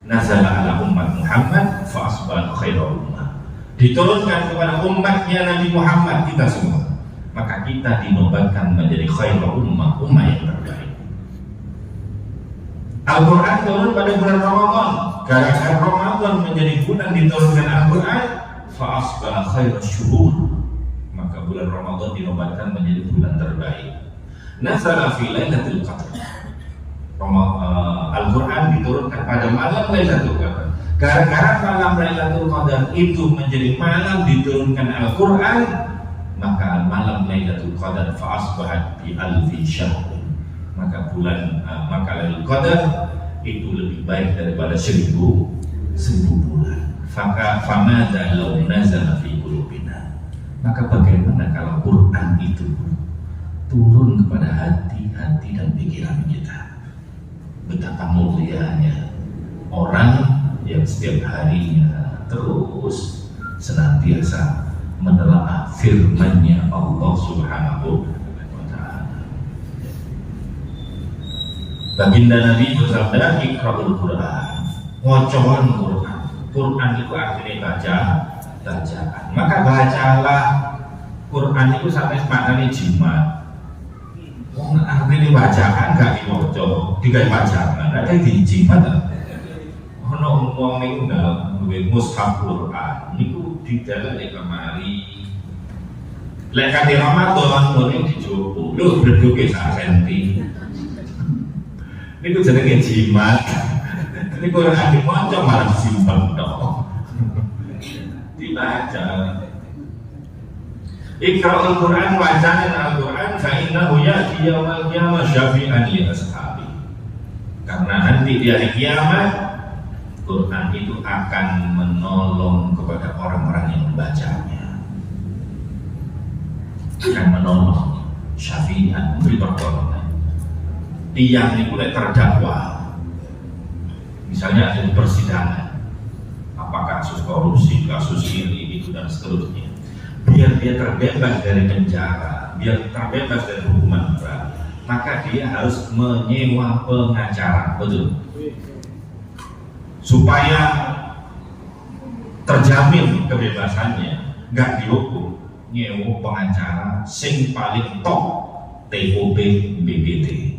nazala ala umat Muhammad fa asbaha khairal ummah. Diturunkan kepada umatnya Nabi Muhammad kita semua, maka kita dinobatkan menjadi khairul ummah, ummah yang terbaik. Al-Quran turun pada bulan Ramadan, gara-gara Ramadan menjadi bulan diturunkan Al-Quran, fa asbaha khairul syuhur, maka bulan Ramadan dinobatkan menjadi bulan terbaik. Nazala fi lailatul qadar. Al-Quran diturunkan pada malam Lailatul Qadar. Gara-gara malam Lailatul Qadar itu menjadi malam diturunkan Al-Quran, maka malam Lailatul Qadar fa asbahat bi alfi syahr. Maka Lailatul Qadar itu lebih baik daripada 1000 bulan. Famada law nazala fi qulubina. Maka bagaimana kalau Quran itu turun kepada hati-hati dan pikiran kita? Betapa mulianya orang yang setiap harinya terus senantiasa menelaah firman-Nya Allah Subhanahu wa ta'ala. Baginda Nabi bersabda, "Iqra'ul Qur'an." Ngocoan Quran. Quran itu artinya bacaan. Maka bacalah Quran itu sampai maknanya jimat. Wong artine bacaan gak diwaca, digawe bacaan, ada dijimat. Ono wong niku duwe mushaf Quran niku didalek kemari. Lek kate Ramadan ngono dijogo. Lho bledoke sak senti. Niku jenenge jimat. Niku ora diwaca malah disimpen tok. Dibaca. Iqra'ul Quran, wacana Al-Quran, fa innahu ya'ti yaumal qiyamah syafi'an li ashabi. Karena nanti di hari kiamat Quran itu akan menolong kepada orang-orang yang membacanya. Akan menolong, syafi'an, memberi pertolongan. Tiang itu terdakwa. Misalnya ada di persidangan, apa kasus korupsi, kasus ini, itu dan seterusnya. Biar dia terbebas dari penjara, biar terbebas dari hukuman berat, maka dia harus menyewa pengacara, betul, supaya terjamin kebebasannya, nggak dihukum. Nyewa pengacara sing paling top TOP BBT,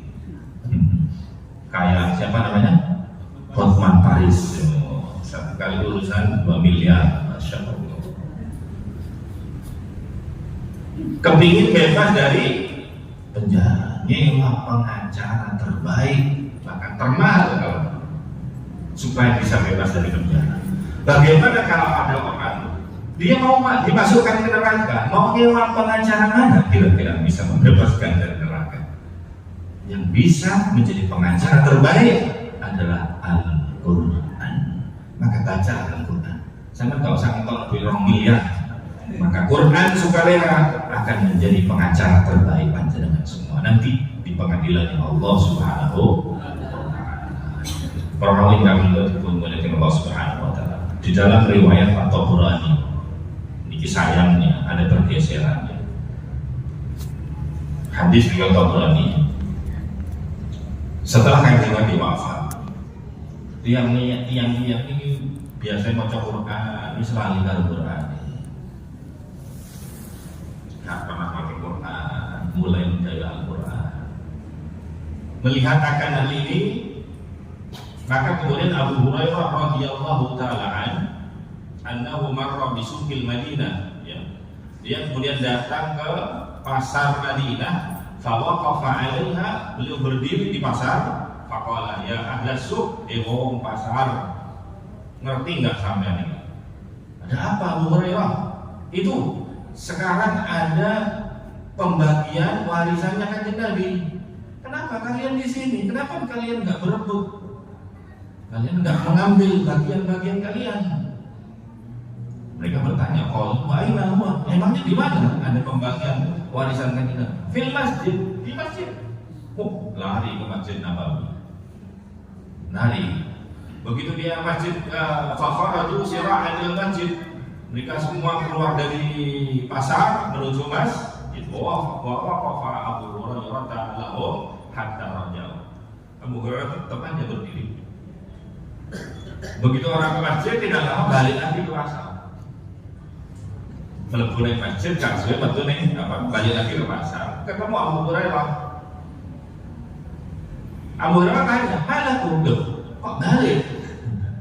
kayak siapa namanya, Hotman Paris, satu kali urusan 2 miliar, masya Allah. Kepingin bebas dari penjara, nyewa pengacara terbaik, bahkan termahal kalau supaya bisa bebas dari penjara. Bagaimana kalau ada orang dia mau dimasukkan ke neraka, mau nyewa pengacara mana kira-kira bisa membebaskan dari neraka? Yang bisa menjadi pengacara terbaik adalah Al-Quran. Maka baca Al-Quran. Sama gak usah ngetok duit 2 miliar. Maka Quran sukarela akan menjadi pengacara terbaik panjenengan semua nanti di pengadilan Allah Subhanahu wa ta'ala. Perawi kami pun muliakan Allah Subhanahu wa ta'ala. Di dalam riwayat At-Tabrani, ini sayangnya ada pergeserannya. Hadis riwayat Tabrani, setelah Kanjeng Nabi wafat, tiang ini biasanya maca Quran, selalu karo Quran. Gak pernah pakai Quran, mulai menjaga Al-Quran. Melihat akan hal ini, maka kemudian Abu Hurairah radhiyallahu ta'ala annahu marra bi suqil Madinah, ya. Dia kemudian datang ke pasar Madinah, fa waqafa 'alaiha, beliau berdiri di pasar, faqala ya ahlas suq, wong pasar, ngerti enggak sampean ini? Ada apa Abu Hurairah? Itu sekarang ada pembagian warisannya Kanjeng Nabi. Kenapa kalian di sini? Kenapa kalian nggak berebut? Kalian nggak mengambil bagian-bagian kalian? Mereka bertanya, "Qalu wa aina huwa?" Emangnya di mana ada pembagian warisan Kanjeng Nabi? Fil masjid, di masjid. Oh, lari ke Masjid Nabawi. Lari. Begitu dia masjid fakharaju sira'an ila masjid. Mereka semua keluar dari pasar menuju masjid. Waqafa Abu Hurairah lahu hatta raja'u. Abu Hurairah tetap aja berdiri Begitu orang ke masjid tidak lama balik lagi ke pasar. Melebu naik masjid kan suwe betul nih balik lagi ke pasar. Ketemu Abu Hurairah. Abu Hurairah tanya, "Mana kamu? Kok balik?"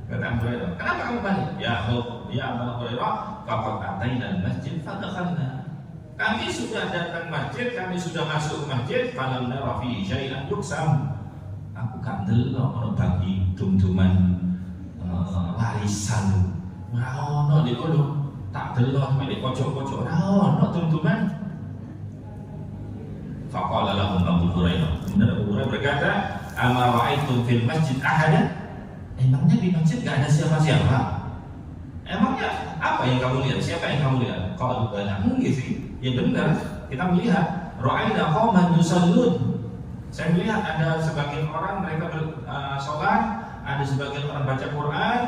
Kata Abu Hurairah, "Kenapa kamu balik?" Ya Abu Hurairah, "Faqad ataina al-masjid fadakhalna." Kami sudah datang masjid, kami sudah masuk masjid, falam nara fi syai'an yuksam. Aku gak ndelok ono bagi dum-duman warisan. Ora ono di kono. Tak delok di pojok-pojok. Ora ono dum-duman. Faqala lahum Abu Hurairah. Kemudian Abu Hurairah berkata, "Ama ra'aitum fil masjid ahada?" Emangnya di masjid gak ada siapa-siapa? Emangnya apa yang kamu lihat? Siapa yang kamu lihat? Kalau banyak mungkin sih. Ya benar, kita melihat ra'ayna qauman yusallun. Saya melihat ada sebagian orang mereka sholat, ada sebagian orang baca Quran,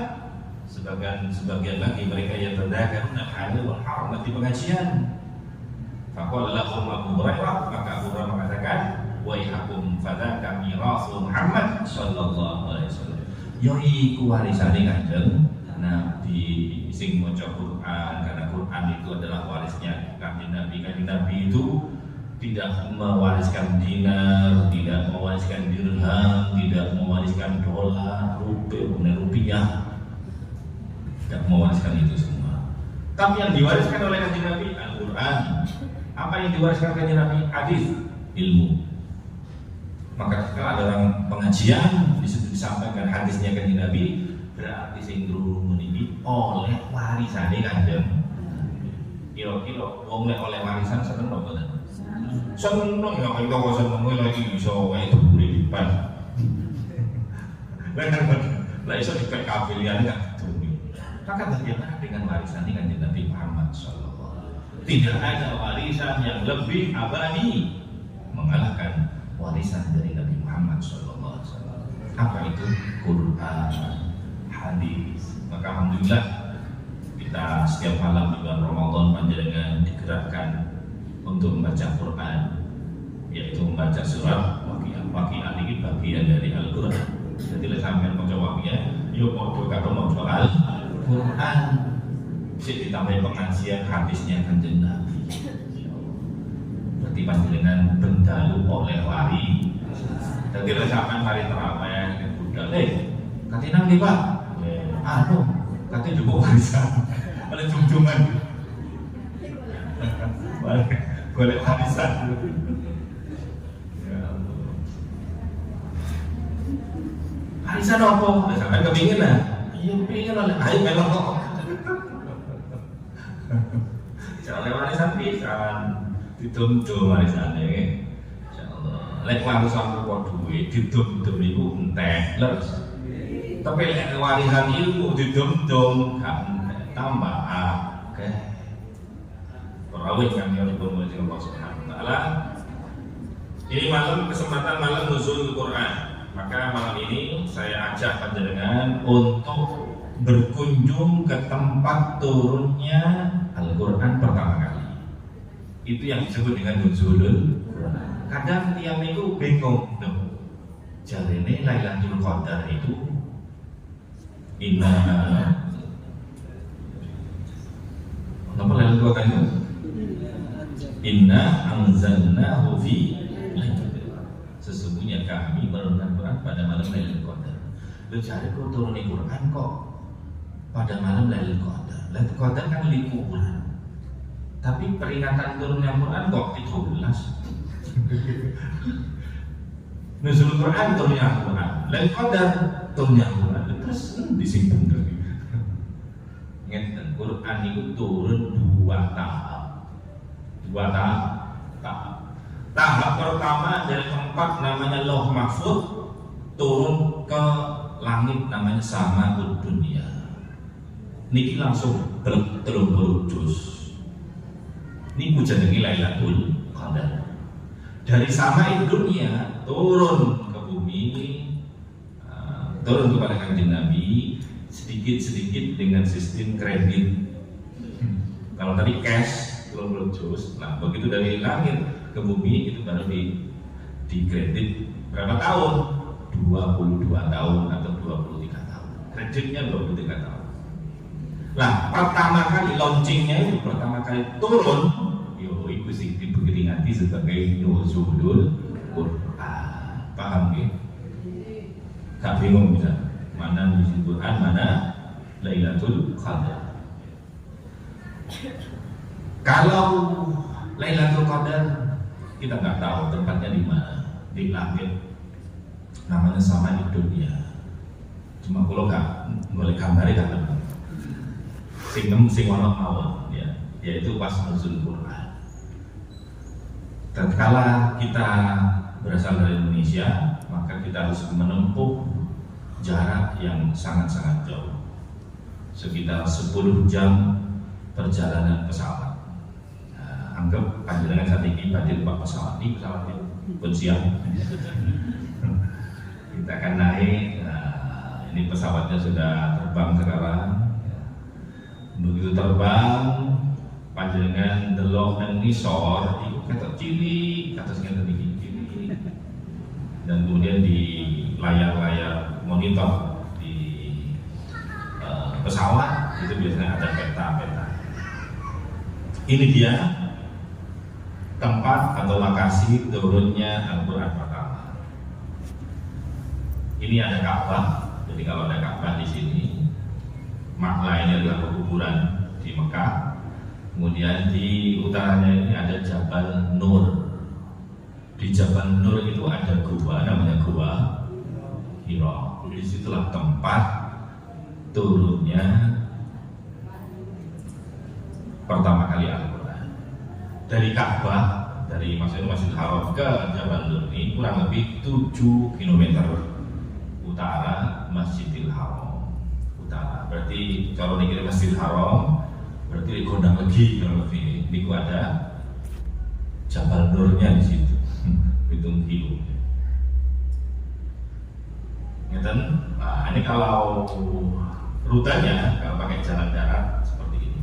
sebagian lagi mereka yang berdagang halal wal haram di pengajian. Faqala lahum Abu Hurairah, maka Abu Hurairah mengatakan, "Waihakum fadzaka mirasu Muhammad sallallahu alaihi wasallam." Yo iku warisane Kanjeng Nabi sing maca Quran, karena Quran itu adalah warisnya Kanjeng Nabi. Kanjeng Nabi itu tidak mewariskan dinar, tidak mewariskan dirham, tidak mewariskan dolar, rupiah, tidak mewariskan itu semua. Tapi yang diwariskan oleh Kanjeng Nabi Al-Quran. Apa yang diwariskan Kanjeng Nabi? Hadis, ilmu. Maka ketika ada orang pengajian disitu disampaikan hadisnya Kanjeng Nabi, berarti sing durung meniki oleh warisane Kanjeng. Kira-kira wong nek oleh warisan seneng apa mboten? Seneng ya kaya kok seneng lagi iso wae dhuwure dipan. Lah iso dipek kafilian gak duwe. Maka bagaimana dengan warisan Kanjeng Nabi Muhammad sallallahu alaihi wasallam? Tidak ada warisan yang lebih abadi mengalahkan warisan dari Nabi Muhammad sallallahu alaihi wasallam. Apa itu? Quran, hadis. Maka alhamdulillah kita setiap malam di bulan Ramadan panjenengan digerakkan untuk membaca Quran, yaitu membaca surat Waqiah. Waqiah ini bagian dari Al-Quran. Jadi lek sampeyan maca Waqiah, yo padha karo maca Al-Quran. Sik ditambahi pengajian hadisnya Kanjeng Nabi. Berarti panjenengan bendalu oleh wari. Jadi lek sampeyan mari tarawih budal, Kanjeng Nabi Pak. Katanya juga warisan, ada jum-juman, boleh warisan. Warisan apa? Sampai kepingin lah. Iya kepingin lah. Ayo memang kok. Jangan warisan pisan, ditum-tum warisannya. Insyaallah. Lek warisan kok duit, ditum-tum itu entek les. Tapi warisan ilmu didum-dum tambah akeh. Perawit kami oleh Allah Subhanahu wa taala. Ini malam kesempatan malam nuzul Quran. Maka malam ini saya ajak panjenengan untuk berkunjung ke tempat turunnya Al-Quran pertama kali. Itu yang disebut dengan nuzulul Quran. Kadang tiap minggu bingung, jarene Lailatul Qadar itu Inna apa Lailatul Qadar itu? Inna anzalnahu fi Lailatul. Sesungguhnya kami menurunkan Quran pada malam Lailatul Qadar. Lu cari kok turun Quran kok pada malam Lailatul Qadar. Lailatul Qadar kan liburan. Tapi peringatan turunnya Quran kok 17. Nuzul Quran turunnya Quran. Lailatul Qadar turunnya Quran. Terus disimpan dari ngeten Quran itu turun dua tahap. Tahap pertama dari tempat namanya Lauh Mahfuz turun ke langit namanya Samaud Dunia. Niki langsung telung juz. Niku jenenge Lailatul Qadar. Dari Samaud Dunia turun ke bumi, turun kepada Kanjeng Nabi sedikit-sedikit dengan sistem kredit. Kalau tadi cash belum jus, nah begitu dari langit ke bumi itu baru di kredit berapa tahun? 22 tahun atau 23 tahun. kreditnya 23 tahun. Nah, pertama kali launchingnya itu pertama kali turun, itu sih diperingati sebagai nuzulul Quran. Paham ya? Gak bingung bisa mana nuzul Quran, mana Lailatul Qadar. Kalau Lailatul Qadar kita nggak tahu tempatnya di mana, di langit, namanya sama di dunia. Cuma kalau nggak boleh gambar kan teman. Sing ono mawon ya, yaitu pas nuzul Quran. Tatkala kita berasal dari Indonesia, maka kita harus menempuh jarak yang sangat-sangat jauh, sekitar 10 jam perjalanan pesawat. Nah, anggap panjenengan saat ini badhe numpak pesawat ini, pesawatnya pun siap. Kita akan naik. Nah, ini pesawatnya sudah terbang sekarang. Begitu terbang, panjenengan delok nang ngisor, itu ketok cilik, atas ngeten iki cilik. Dan kemudian di layar-layar monitor di pesawat itu biasanya ada peta-peta. Ini dia tempat atau lokasi turunnya Al-Quran pertama. Ini ada Ka'bah. Jadi kalau ada Ka'bah di sini, maknanya adalah pekuburan di Mekah. Kemudian di utaranya ini ada Jabal Nur. Di Jabal Nur itu ada gua, namanya Gua Hira. Disitulah tempat turunnya pertama kali Al-Quran. Dari Ka'bah, dari Masjidil Haram ke Jabal Nur ini kurang lebih 7 km utara Masjidil Haram. Utara, berarti kalau dikira Masjidil Haram, berarti di Gondang Legi kurang lebih. Ini ada Jabal Nurnya di situ, hitung kilo. Nah, ini kalau rutenya, kalau pakai jalan darat seperti ini.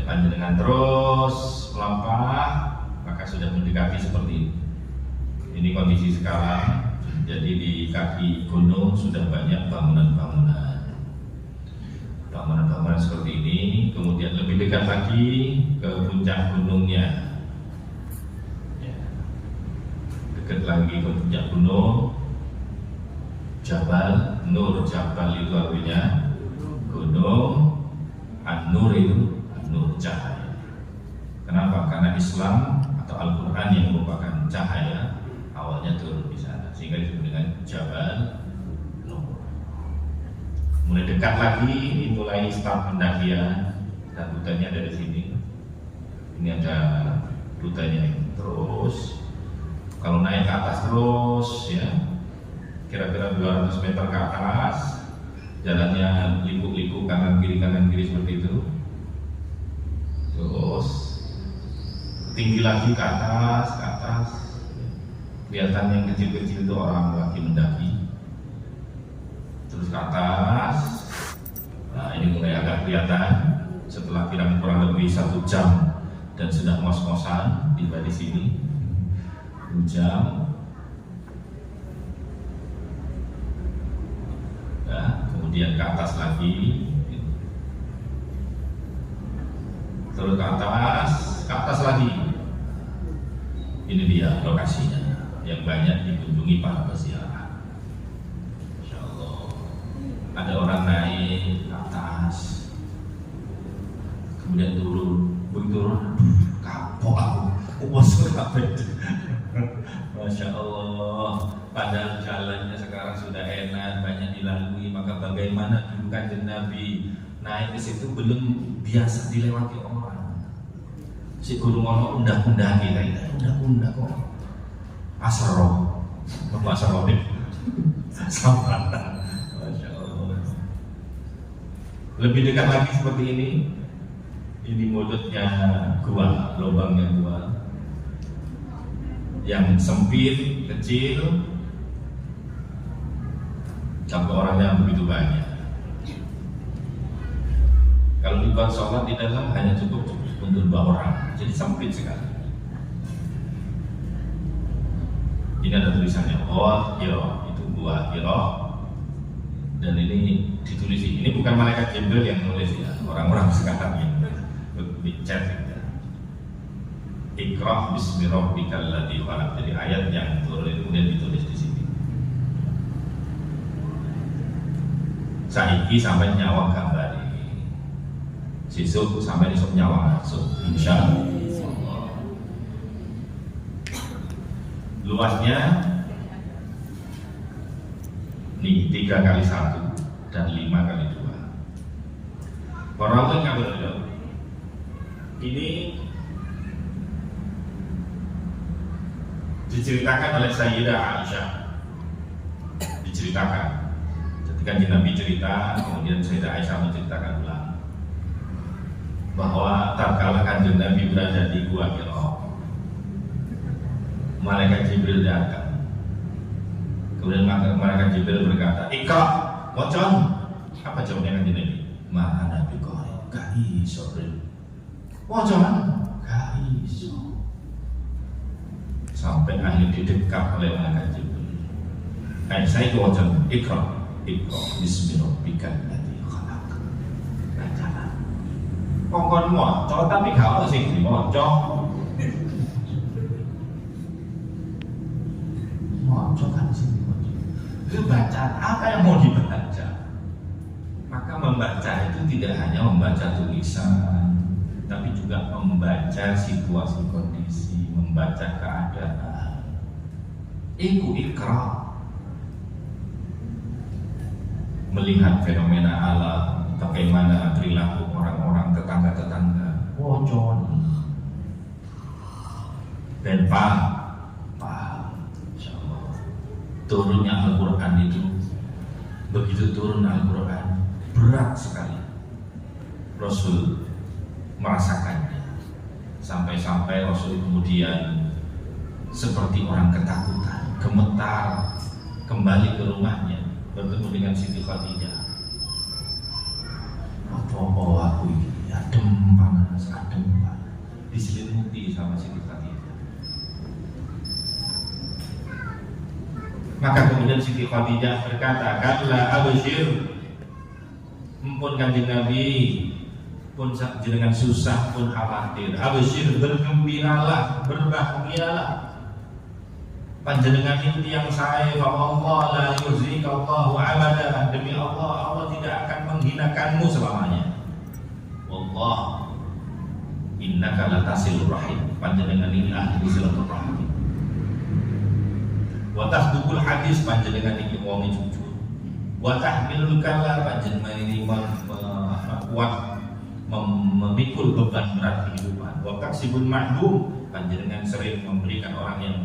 Panjenengan terus melampah, maka sudah mendekati seperti ini. Ini kondisi sekarang. Jadi di kaki gunung sudah banyak bangunan-bangunan. Bangunan-bangunan seperti ini. Kemudian lebih dekat lagi ke puncak gunungnya. Dekat lagi ke puncak gunung, Jabal Nur. Jabal itu artinya gunung, An-Nur itu Nur, cahaya. Kenapa? Karena Islam atau Al-Quran yang merupakan cahaya awalnya turun di sana, sehingga disebut dengan Jabal Nur. Mulai dekat lagi, ini mulai start pendakian, dan rutenya ada di sini. Ini ada rutenya terus. Kalau naik ke atas terus ya, kira-kira 200 meter ke atas, jalannya liku-liku kanan kiri seperti itu. Terus tinggi lagi ke atas, kelihatan yang kecil-kecil itu orang lagi mendaki. Terus ke atas, nah ini mulai agak kelihatan setelah kurang lebih 1 jam dan sudah ngos-ngosan tiba di sini. Jam, nah, kemudian ke atas lagi, terus ke atas lagi. Ini dia lokasinya yang banyak dikunjungi para peziarah. Insya Allah ada orang naik ke atas, kemudian turun, begitu turun, kapok aku, puas kabeh. Masya Allah, padahal jalannya sekarang sudah enak, banyak dilalui. Maka bagaimana dulu Kanjeng Nabi naik ke situ belum biasa dilewati orang. Si guru ngono undah-undah kita ini, undah-undah kok. Asroh, asroh nih, samatan. Masya Allah. Lebih dekat lagi seperti ini. Ini mulutnya gua, lubangnya gua. Yang sempit, kecil, sampai orangnya begitu banyak. Kalau dibuat sholat di dalam hanya cukup untuk 2 orang, jadi sempit sekali. Ini ada tulisannya, oh Hira, itu gua Hira. Dan ini ditulis, ini bukan malaikat Jibril yang nulis ya, orang-orang sekarang yang bicara ya. Iqra bismi rabbikal ladzi khalaq. Jadi ayat yang turun itu kemudian ditulis di sini. Saiki sampai nyawa gambar ini. Sesuk sampai isuk nyawa langsung, insyaallah. Luasnya nih 3 kali 1 dan 5 kali 2. Para ulama ngambil ini diceritakan oleh Sayyidah Aisyah. Diceritakan ketika Nabi cerita, kemudian Sayyidah Aisyah menceritakan ulang bahwa tatkala Kanjeng Nabi berada di Gua Hira, malaikat Jibril datang. Kemudian malaikat Jibril berkata, "Iqra, wacan." Apa jawabnya Kanjeng Nabi? "Ma ana biqari." Gak iso, wacan. Gak iso. Sampai akhirnya didekap oleh malaikat Jibril. Saya itu wacan, "Iqra, Iqra bismi rabbikal ladzi khalaq." Bacalah. Kongkon maca tapi gak ono sing dimaca. Maca kan sing dimaca. Itu bacaan apa yang mau dibaca? Maka membaca itu tidak hanya membaca tulisan, tapi juga membaca situasi kondisi, membaca keadaan. Iku Iqra. Melihat fenomena alam, bagaimana perilaku orang-orang tetangga-tetangga, wocon dan paham, insyaallah. Turunnya Al-Quran itu, begitu turun Al-Quran, berat sekali. Rasul merasakannya, sampai-sampai Rasul kemudian seperti orang ketakutan, gemetar, kembali ke rumahnya, bertemu dengan Siti Khadijah. Apa aku ini adem panas, diselimuti sama Siti Khadijah. Maka kemudian Siti Khadijah berkata, "Kalla abshir." Mumpun Kanjeng Nabi pun jenengan susah pun khawatir. Abshir, bergembiralah, berbahagialah. Panjenengan itu yang saya, bahwa Allah la yuzika Allahu abada. Demi Allah, Allah tidak akan menghinakanmu selamanya. Wallah, innaka latasilur rahim. Panjenengan ini ahli silaturahmi. Wa tasdukul hadis, panjenengan ini wong jujur. Wa tahmilul kalam, panjenengan ini kuat memikul beban berat kehidupan. Wa taksibul mahdum, panjenengan sering memberikan orang yang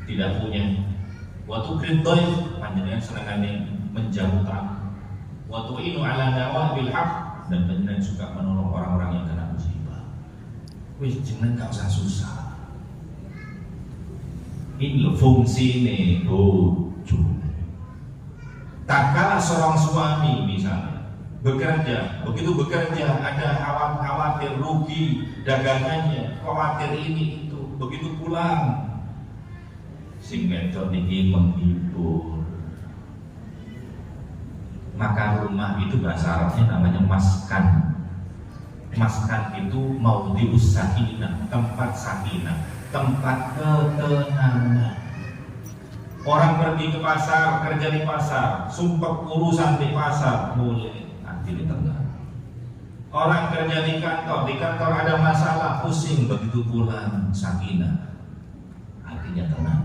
tidak punya. Waktu kredoi, panjenengan senangannya menjamu tamu. Waktu inu ala dawa bil haq, dan panjenengan suka menolong orang-orang yang kena musibah. Wis jenengan gak usah susah. Ini loh fungsi nih bojo. Tak kalah seorang suami misalnya bekerja, begitu bekerja ada khawatir rugi dagangannya, khawatir ini itu, begitu pulang sing wedok niki menghibur. Maka rumah itu bahasa Arabnya namanya maskan. Maskan itu maudhi'us sakinah, tempat sakinah, tempat ketenangan. Orang pergi ke pasar, kerja di pasar, sumpah urusan di pasar, mulai nanti di tengah. Orang kerja di kantor ada masalah, pusing, begitu pulang sakinah, hatinya tenang.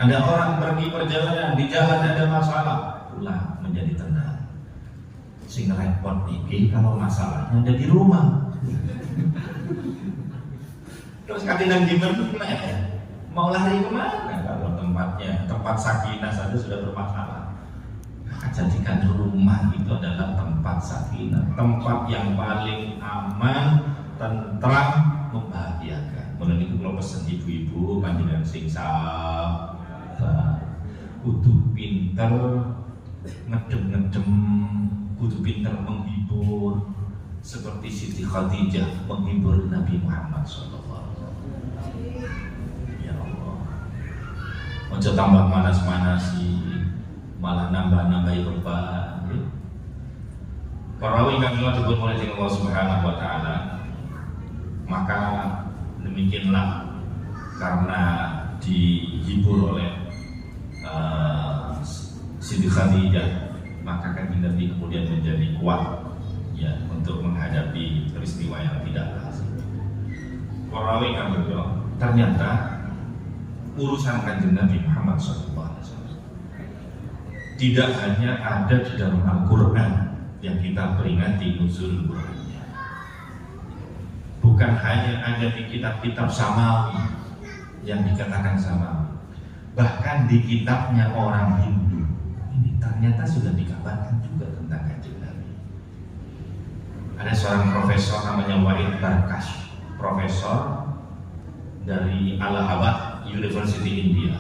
Ada orang pergi perjalanan, di jalan ada masalah, pulang menjadi tenang. Sing repot iki kalau masalahnya ada di rumah. Terus katinan gimana? Mau lari kemana kalau tempat sakinah saja sudah bermasalah? Maka jadikan rumah itu adalah tempat sakinah, tempat yang paling aman, tentram, membahagiakan. Mulai itu kalau pesen ibu-ibu panjenengan sing kudu pinter ngedem-ngedem, kudu pinter menghibur, seperti Siti Khadijah menghibur Nabi Muhammad SAW. Ya Allah, Ojo tambah manas-manasi, malah nambah-nambahi beban. Para ingkang kula dipun mulih dening Allah Subhanahu wa taala. Maka demikianlah karena dihibur oleh Siti Khadijah, maka kan Nabi kemudian menjadi kuat ya untuk menghadapi peristiwa yang tidak lazim. Para ingkang kula, ternyata urusan Kanjeng Nabi Muhammad SAW tidak hanya ada di dalam Al-Quran yang kita peringati nuzul Qurannya, bukan hanya ada di kitab-kitab samawi yang dikatakan samawi, bahkan di kitabnya orang Hindu ini ternyata sudah dikabarkan juga tentang Kanjeng Nabi. Ada seorang profesor namanya Wahid Barkash, profesor dari Allahabad University India,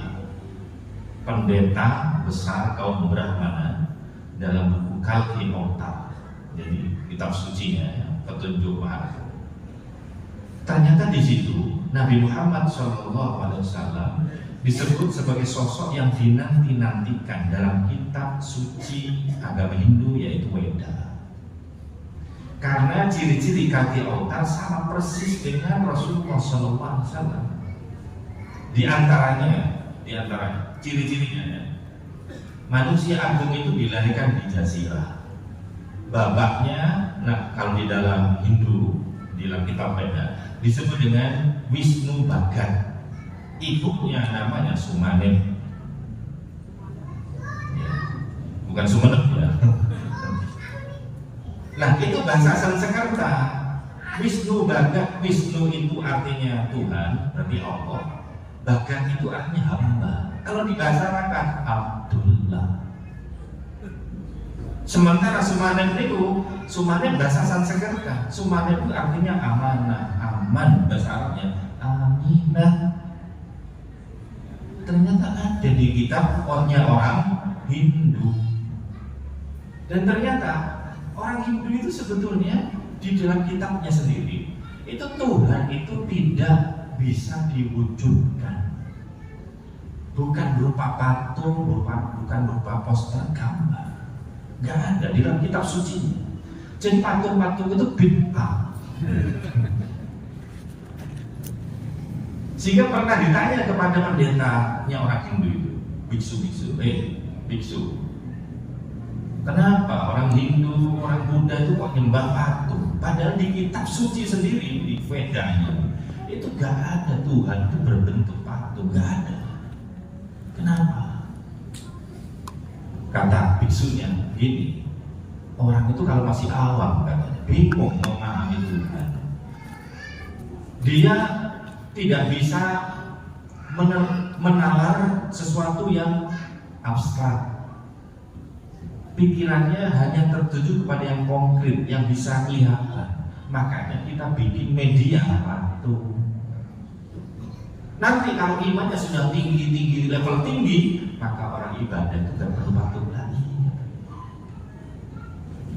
pendeta besar kaum Brahmana dalam buku Kalki Avtar, jadi kitab sucinya ya, petunjuk Maha. Ternyata di situ Nabi Muhammad SAW disebut sebagai sosok yang dinanti-nantikan dalam kitab suci agama Hindu, yaitu Weda. Karena ciri-ciri Kalki Avtar sama persis dengan Rasulullah SAW. Di antaranya ciri-cirinya ya, manusia agung itu dilahirkan di jazirah. Bapaknya, nah kalau di dalam Hindu, di dalam kitab Veda disebut dengan Wisnu Bhagat. Ibunya namanya Sumanem. Ya, bukan Sumenep ya. Nah itu bahasa Sanskerta. Wisnu Bhagat, Wisnu itu artinya Tuhan, berarti Allah. Bahkan itu artinya hamba. Kalau di bahasa Arab Abdullah. Sementara Sumanem itu, Sumanem bahasa Sanskerta. Sumanem itu artinya amanah, aman, bahasa Arabnya Aminah. Ternyata ada di kitab orang Hindu. Dan ternyata orang Hindu itu sebetulnya di dalam kitabnya sendiri itu Tuhan itu tidak bisa diwujudkan, bukan berupa patung, bukan berupa poster gambar, nggak ada di dalam kitab suci. Jadi patung-patung itu bid'ah. Sehingga pernah ditanya kepada pendetanya orang Hindu itu, biksu, kenapa orang Hindu, orang Buddha itu kok nyembah patung? Padahal di kitab suci sendiri, di Vedanya itu gak ada Tuhan itu berbentuk patung, gak ada. Kenapa? Kata biksunya gini, orang itu kalau masih awam katanya, bingung memahami Tuhan, dia tidak bisa menalar sesuatu yang abstrak. Pikirannya hanya tertuju kepada yang konkret, yang bisa kelihatan. Makanya kita bikin media patung. Nanti kalau imannya sudah tinggi, level tinggi, maka orang ibadah itu tidak perlu patung lagi.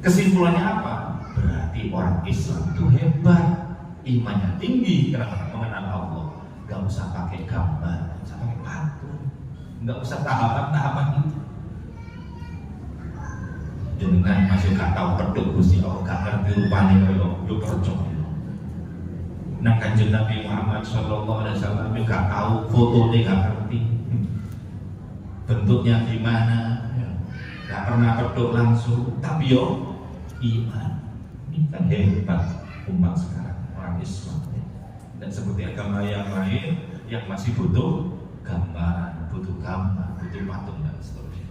Kesimpulannya apa? Berarti orang Islam itu hebat, imannya tinggi karena mengenal Allah. Gak usah pakai gambar, gak usah pakai patung, gak usah tahapan-tahapan itu. Dengan masih gak tahu peduk Gusti Allah, gak ngerti rupanya yo percaya. Nah Kanjeng Nabi Muhammad SAW gak tahu fotonya, gak ngerti bentuknya gimana, gak pernah peduk langsung, tapi yo iman. Ini kan hebat umat sekarang, orang Islam. Dan seperti agama yang lain yang masih butuh gambaran, butuh patung dan seterusnya.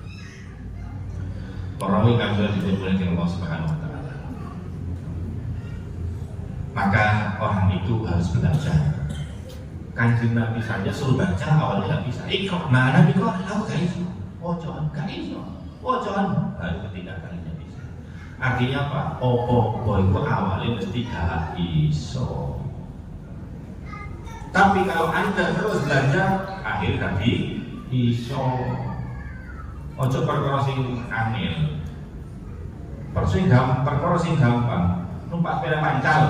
Para yang sudah diperbolehkan oleh Allah Subhanahu wa taala. Maka orang itu harus belajar. Kanjeng Nabi saja suruh baca awalnya nggak bisa. Ikut mana Nabi kok? Aku gak iso. Jangan gak iso. Jangan. Baru ketiga kalinya bisa. Artinya apa? Opo itu awalnya mesti gak iso. Tapi kalau Anda terus belajar, akhir tadi iso. Ojo perkara sing angel. Perkara sing gampang. Numpak sepeda pancal.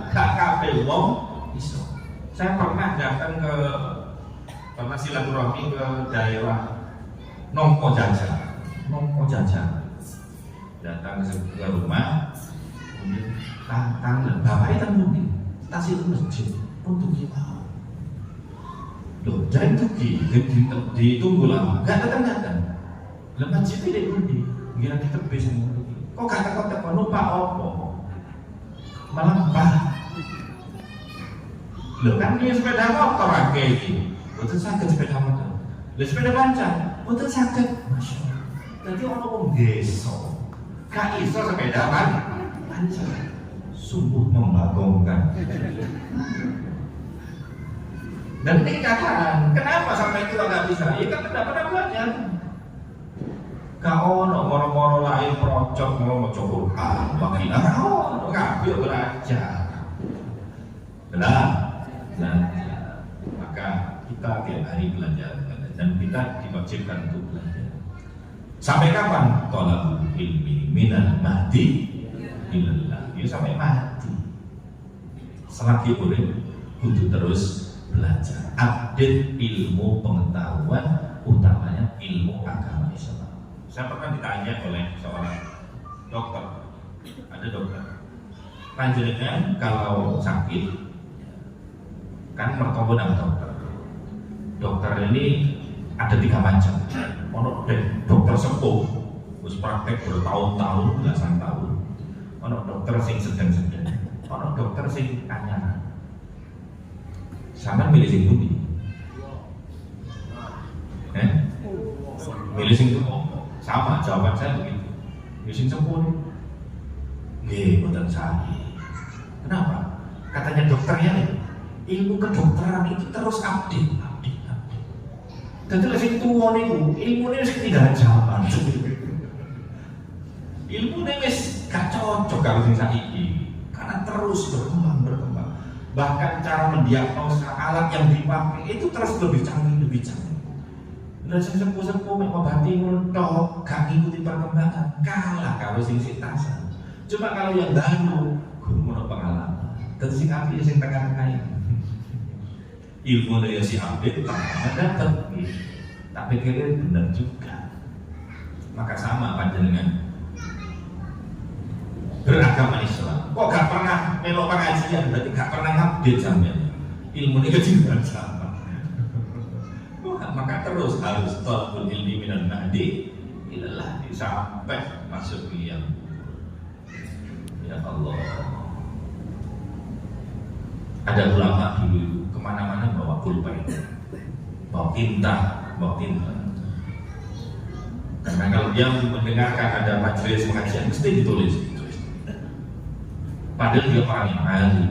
Gak kabeh wong iso. Saya pernah datang ke pernah silaturahmi ke daerah Nongko Jaja, datang ke rumah, kemudian tantang bapaknya kan mungkin stasiun masjid untuk gimana? Loh, jadi ditunggu lama, nggak datang. Lepas masjid tidak budi, kira kita bisa ngomong. Kok kata lupa apa? Malah bah. Loh kan dia sepeda motor kayak gini, betul sakit sepeda motor. Loh sepeda panjang, betul sakit. Masya Allah. Jadi orang besok, gak iso sepeda panjang. Sungguh membagongkan. Dan ini katakan, kenapa sampai itu nggak bisa? Ya kan tidak pernah belajar. Kau moro-moro lain procok mau coba bagi nggak belajar. Maka kita tiap hari belajar dan kita diwajibkan untuk belajar. Sampai kapan? Thalabul ilmi minal mahdi ilallah. Ya sampai mati. Selagi boleh untuk terus belajar, update ilmu pengetahuan, utamanya ilmu agama Islam. Saya pernah ditanya oleh seorang dokter, ada dokter, lanjutnya kalau sakit kan bertemu dengan dokter. Dokter ini ada 3 macam. Ono dokter sepuh, terus praktek bertahun-tahun, belasan tahun. Ono dokter sing sedang-sedang, ono dokter sing anyar. Sama milih sing pundi? Milih sing sama, jawaban saya begitu. Milih sing sepuh. Nggih, mboten sae. Kenapa? Katanya dokternya ilmu kedokteran itu terus update. Jadi lesing tua niku, ilmunya wis ketinggalan zaman. Ilmunya wis gak cocok karo sing saiki. Karena terus berkembang. Bahkan cara mendiagnosa alat yang dipakai itu terus lebih canggih. Nah, sing sepuh-sepuh mek ngobati ngono gak ngikuti perkembangan, kalah karo sing tasan. Cuma kalau yang baru, guru ngono pengalaman. Terus sing apik sing tengah-tengah ini. Ilmu dari si update dapat, tak pikirin benar juga. Maka sama panjenengan beragama Islam. Kok gak pernah melok pengajian, berarti gak pernah update sampean. Ilmu ini ketinggalan sama. Maka terus harus thalabul ilmi minal mahdi ilallah sampai masuk yang ya Allah. Ada ulama dulu kemana-mana bawa pulpen, bawa tinta. Karena kalau dia mendengarkan ada majelis pengajian mesti ditulis. Padahal dia orang yang ahli.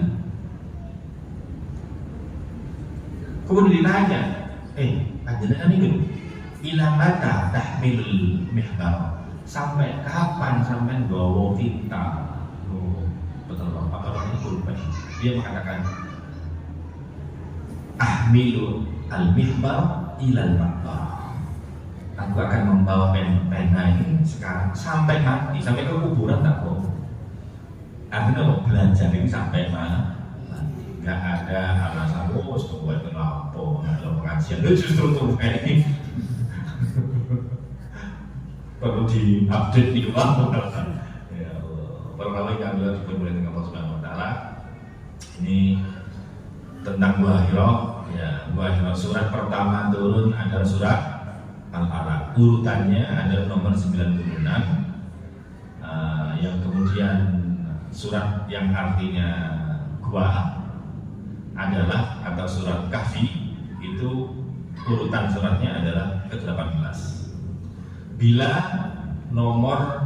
Kemudian ditanya, panjenengan ini ila mata tahmilul mihbar, sampai kapan sampai bawa tinta? Betul Bapak, kalau ini pulpen. Dia mengatakan ahmilu al-mihbar ilal maqbar. Aku akan membawa pena ini sekarang sampai mati, sampai ke kuburan tak bohong. Artinya mau belajar ini sampai mana? Gak ada alasan buat kenapa ada pengajian. Itu justru untuk ini perlu diupdate di rumah. Ya Allah. Pertama kali diperbolehkan dengan Allah Subhanahu Wa Taala. Ini tentang Gua Hira. Ya, Gua Hira surat pertama turun adalah surat Al-Alaq. Urutannya adalah nomor 96. Yang kemudian surat yang artinya gua adalah atau surat Kahfi itu urutan suratnya adalah ke-18. Bila nomor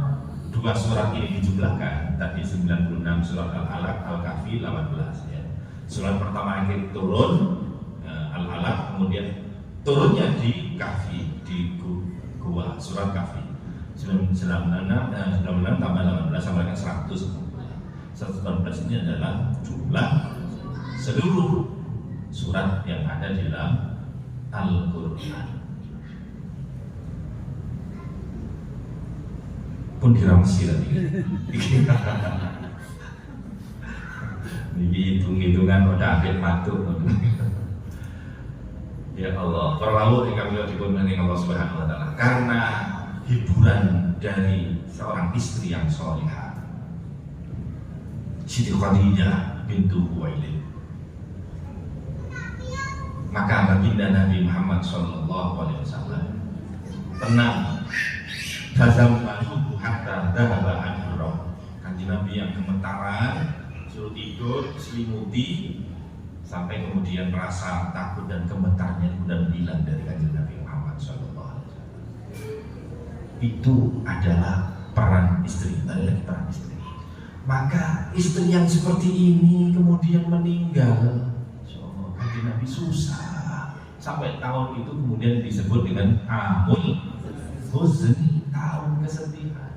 2 surat ini dijumlahkan, tadi 96 surat Al-Alaq, Al-Kahfi 18 ya. Surat pertama akhir turun Al-Alaq, kemudian turunnya di Kahfi, di gua surat Kahfi. 96 tambah 18 sama dengan 100. 118 ini adalah jumlah seluruh surat yang ada di dalam Al-Quran. Pun diramsi tadi. Ini hitung-hitungan udah akhir matuk. Ya Allah, para rawuh ingkang dipun dening Allah Subhanahu wa taala. Karena hiburan dari seorang istri yang salihah, Siti Khadijah bintu Khuwailid, maka baginda Nabi Muhammad sallallahu alaihi wasallam tenang. Fazam manuhu hatta dhahaba anhu. Kanjeng Nabi yang gemetaran, suruh tidur, selimuti, sampai kemudian merasa takut dan gemetarnya kemudian hilang dari kanjeng Nabi Muhammad sallallahu alaihi wasallam. Itu adalah peran istri, lagi peran istri. Maka istri yang seperti ini kemudian meninggal, kanjeng Nabi susah. Sampai tahun itu kemudian disebut dengan amul huzni, tahun kesedihan.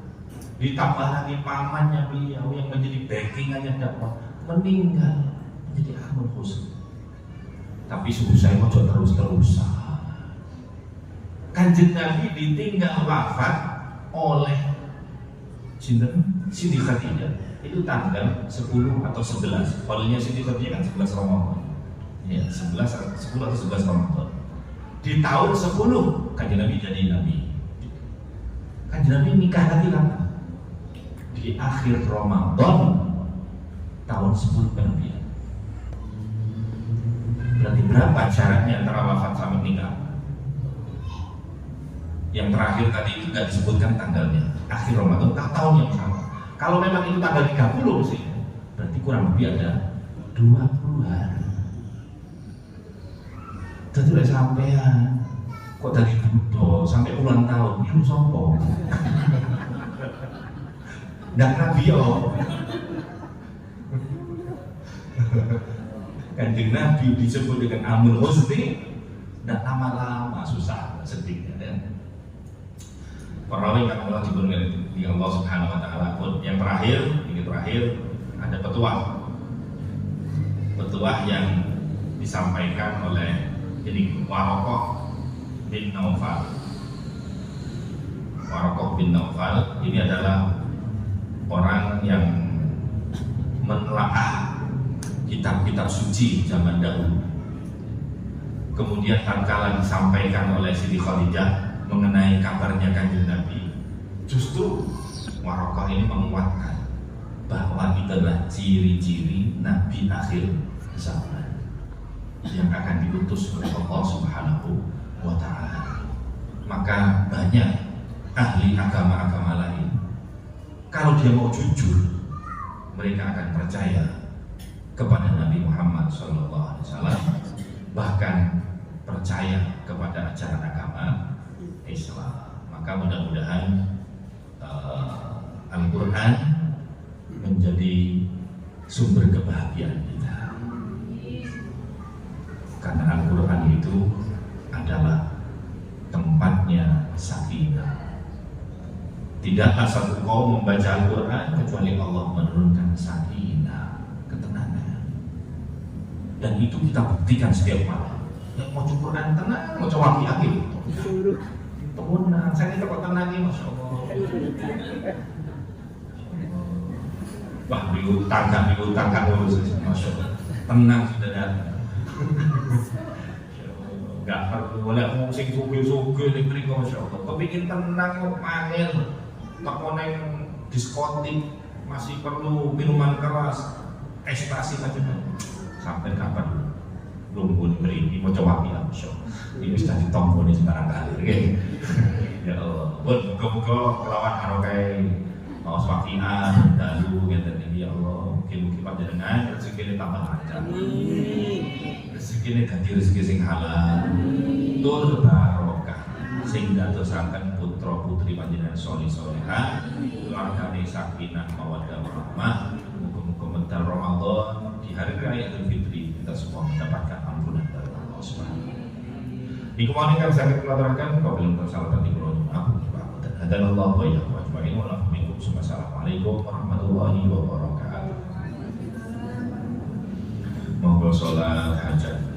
Ditambah lagi pamannya beliau yang menjadi backingannya dakwah meninggal, menjadi amul huzni. Tapi susah mau terus-terusan. Kanjeng Nabi ditinggal wafat oleh Siti Khadijah itu tanggal 10 atau 11. Palingnya Siti Khadijah kan 11 Ramadan. Ya, 10 atau 11 Ramadan. Di tahun 10 kanjeng Nabi jadi nabi. Kanjeng Nabi nikah lagi lama. Di akhir Ramadan tahun 10 kenabian. Berarti berapa jaraknya antara wafat sama nikah? Yang terakhir tadi itu nggak disebutkan tanggalnya. Akhir Ramadan tahun yang sama. Kalau memang itu tanggal 30 sih, berarti kurang lebih ada 20 hari. Jadi udah sampean kok dari budo sampai ulang tahun itu sombong. Nggak nabi yo. Kanjeng Nabi disebut dengan amul huzni, nggak lama-lama susah sedih ya. Perawi yang Allah diberikan di Allah Subhanahu wa taala pun yang terakhir, ini terakhir ada petuah yang disampaikan oleh jadi Waraqah bin Naufal. Waraqah bin Naufal ini adalah orang yang menelaah kitab-kitab suci zaman dahulu. Kemudian tatkala disampaikan oleh Siti Khadijah mengenai kabarnya kanjeng Nabi, justru Waraqah ini menguatkan bahwa itulah ciri-ciri Nabi akhir zaman yang akan diutus oleh Allah Subhanahu wa taala. Maka banyak ahli agama-agama lain, kalau dia mau jujur, mereka akan percaya kepada Nabi Muhammad SAW, bahkan percaya kepada ajaran agama Islam. Maka mudah-mudahan Al-Quran menjadi sumber kebahagiaan kita, karena Al-Quran itu adalah tempatnya sakinah. Tidaklah satu kaum membaca Al-Quran kecuali Allah menurunkan sakinah, ketenangan. Dan itu kita buktikan setiap malam. Yang mau Quran tenang, mau coba lagi tenang, saya kita kok tenang ini, Masya Allah. Wah, diutang kan urus, Masya Allah. Tenang sudah datang. Gak perlu boleh musik sugi-sugi di mereka, Masya Allah. Kepingin tenang kok panggil, tak koneng diskotik, masih perlu minuman keras, ekstasi macam-macam. Sampai kapan? Belum pun beri, mau coba ya, Masya Allah. Ini sudah ditompo nih sekarang kali, oke? Ya Allah, buka-buka kelawan harokai mau swakian, dalu, gitu ini ya Allah. Mungkin panjenengan rezeki ini tambah lancar. Rezeki ini ganti rezeki sing halal, tur barokah, sing dadosaken putra putri panjenengan soleh-soleha, keluargane sakinah mawaddah warahmah. Muga-muga mental Ramadan di hari raya Idul Fitri kita semua mendapatkan ampunan dari Allah Subhanahu. Di kemarin kan saya mengatakan kau belum tersalah di bulan aku dan adalah Allah wa iyyakum ajma'in wa lakum minkum. Assalamualaikum warahmatullahi wabarakatuh. Monggo sholat hajat.